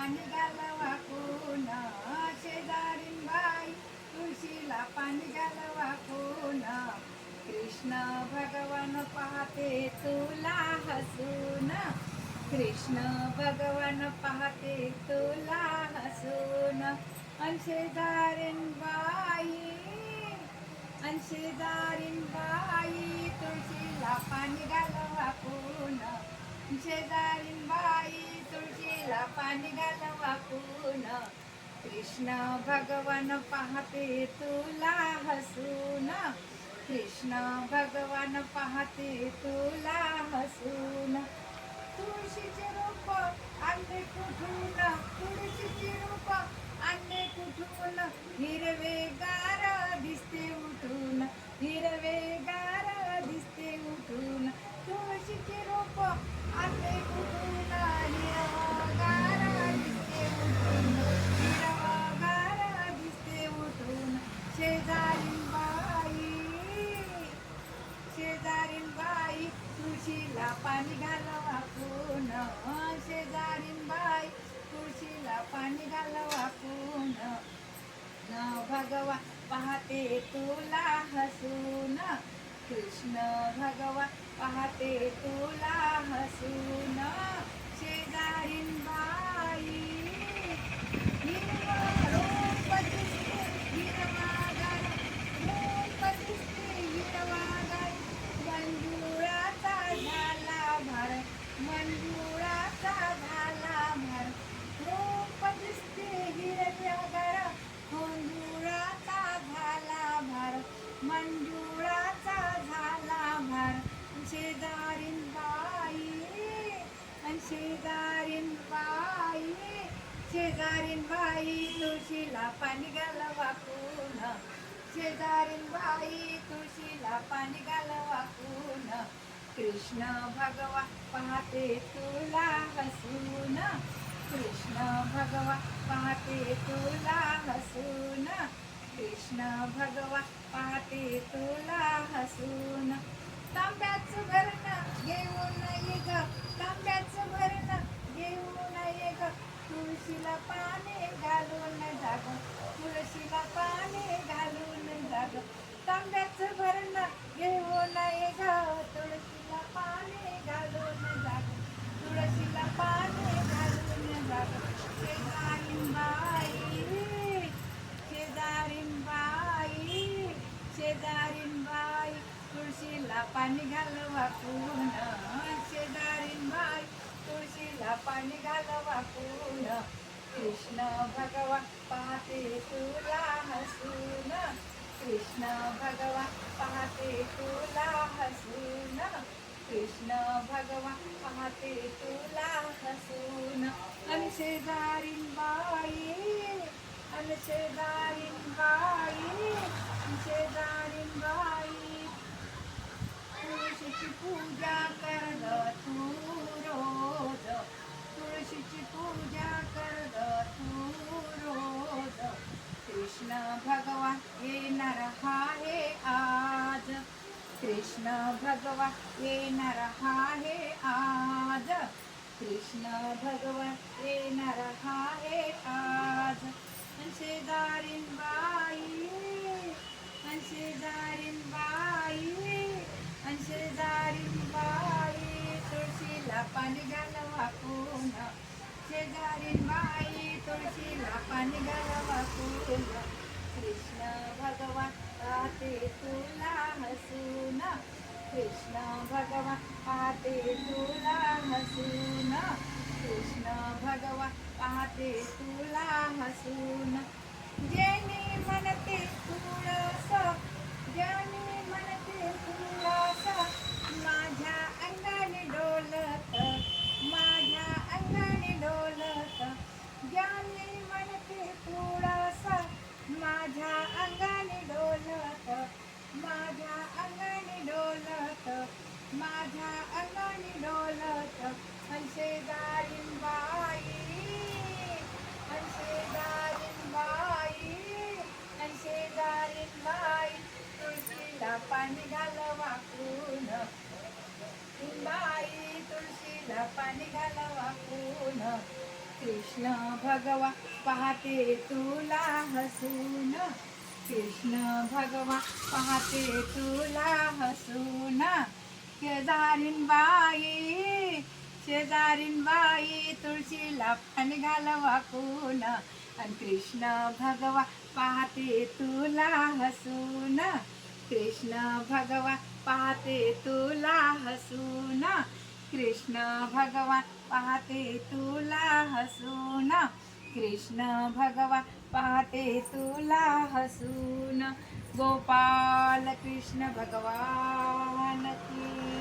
पाणी घाला वाकून, शेजारीन बाई तुळशीला पाणी घाला वाकून. कृष्ण भगवान पाहते तुला हसून, कृष्ण भगवान पाहते तुला हसून. अंशेदारीन बाई, अंशेदारीन बाई तुळशीला पाणी घाला वाकून, शेजारीन बाई तुळशीला पाणी घाला वाकून. कृष्ण भगवान पाहते तुला हसून, कृष्ण भगवान पाहते तुला हसून. तुळशीचे रूप आणले कुठून, तुळशीचे रूप आणले कुठून, हिरवेगार दिसते उठून, हिरवेगार दिसते उठून. तुळशीचे रूप आणले कुठून, हिरवेगार दिसते उठून, हिरवेगार दिसते उठून. शेजारीन बाई, शेजारीन बाई तुळशीला पाणी घाला वाकून, शेजारीन बाई तुळशीला पाणी घाला वाकून. भगवा पाहते तुला हसून, कृष्ण भगवा पाहते तुला हसून. शेजारीन बाई हिरवा रूप दिसते हिरवागार, रूप दिसते हिरवागार. मंजुळाचा झाला भार, मंजुळाचा झाला भार. रूप दिसते हिरव्यागार, मंजुळाचा झाला भार, मंजुळाचा झाला भार. शेजारीन बाई, शेजारीन बाई, शेजारीन बाई तुळशीला पाणी घाला वाकून, शेजारीन बाई तुळशीला पाणी घाला वाकून. कृष्ण भगवा पाहते तुला हसून, कृष्ण भगवा पाहते तुला हसून, कृष्ण भगवा पाहते तुला हसून. तांब्याचं भरणं घेऊन ये ग, तांब्याचं भरणं घेऊन ये ग, तुळशीला पाणी घालून जाग, तुळशीला पाणी घालून जाग. तांब्याचं भरणं घेऊन ये ग, तुळशीला पाणी घालून जाग, तुळशीला पाणी घालून जाग. शेजारीन बाई, शेजारीन बाई, शेजारीन बाई तुळशीला पाणी घाल वाकून, शेजारीन बाई तुळशीला पाणी घाल वाकून. कृष्ण भगवा पाहते तुला हसून, कृष्ण भगवा पाहते तुला हसून, कृष्ण भगवा पाहते तुला हसून. अन शेजारीन बाई, अन शेजारीन बाई, शेजारीन बाई तुळशीची पूजा कर ग तू रोज, तुळशीची पूजा कर ग तू रोज. कृष्ण भगवान येणार आहे आज, कृष्ण भगवान येणार आहे आज, कृष्ण भगवान येणार आहे आज. शेजारीन बाई, शेजारीन बाई, शेजारीन बाई तुळशीला पाणी घाल वाकून, शेजारीन बाई तुळशीला पाणी घाल वाकून. कृष्ण भगवान पाहते तुला हसून, कृष्ण भगवान पाहते तुला हसून, कृष्ण भगवान पाहते तुला हसून. जेनी म्हणते तुळस, जेनी म्हणते तुळस, माझ्या अंगाने डोलत, माझ्या अंगाने डोलत. ज्याने म्हणते तुळस, माझ्या अंगाने डोलत, माझ्या अंगाने डोलत, माझ्या अंगाने डोलत. शेजारीन बाई, शेजारीन बाई, शेजारीन बाई तुळशीला पाणी घाल वाकून, बाई तुळशीला पाणी घाल वाकून. कृष्ण भगवा पाहते तुला हसून, कृष्ण भगवा पाहते तुला हसून. शेजारीन बाई, शेजारीन बाई तुळशीला पाणी घाल वाकून, आणि कृष्ण भगवा पाहते तुला हसून, कृष्ण भगवा पाहते तुला हसून, कृष्ण भगवान पाहते तुला हसून, कृष्ण भगवान पाहते तुला हसून. गोपाल कृष्ण भगवान की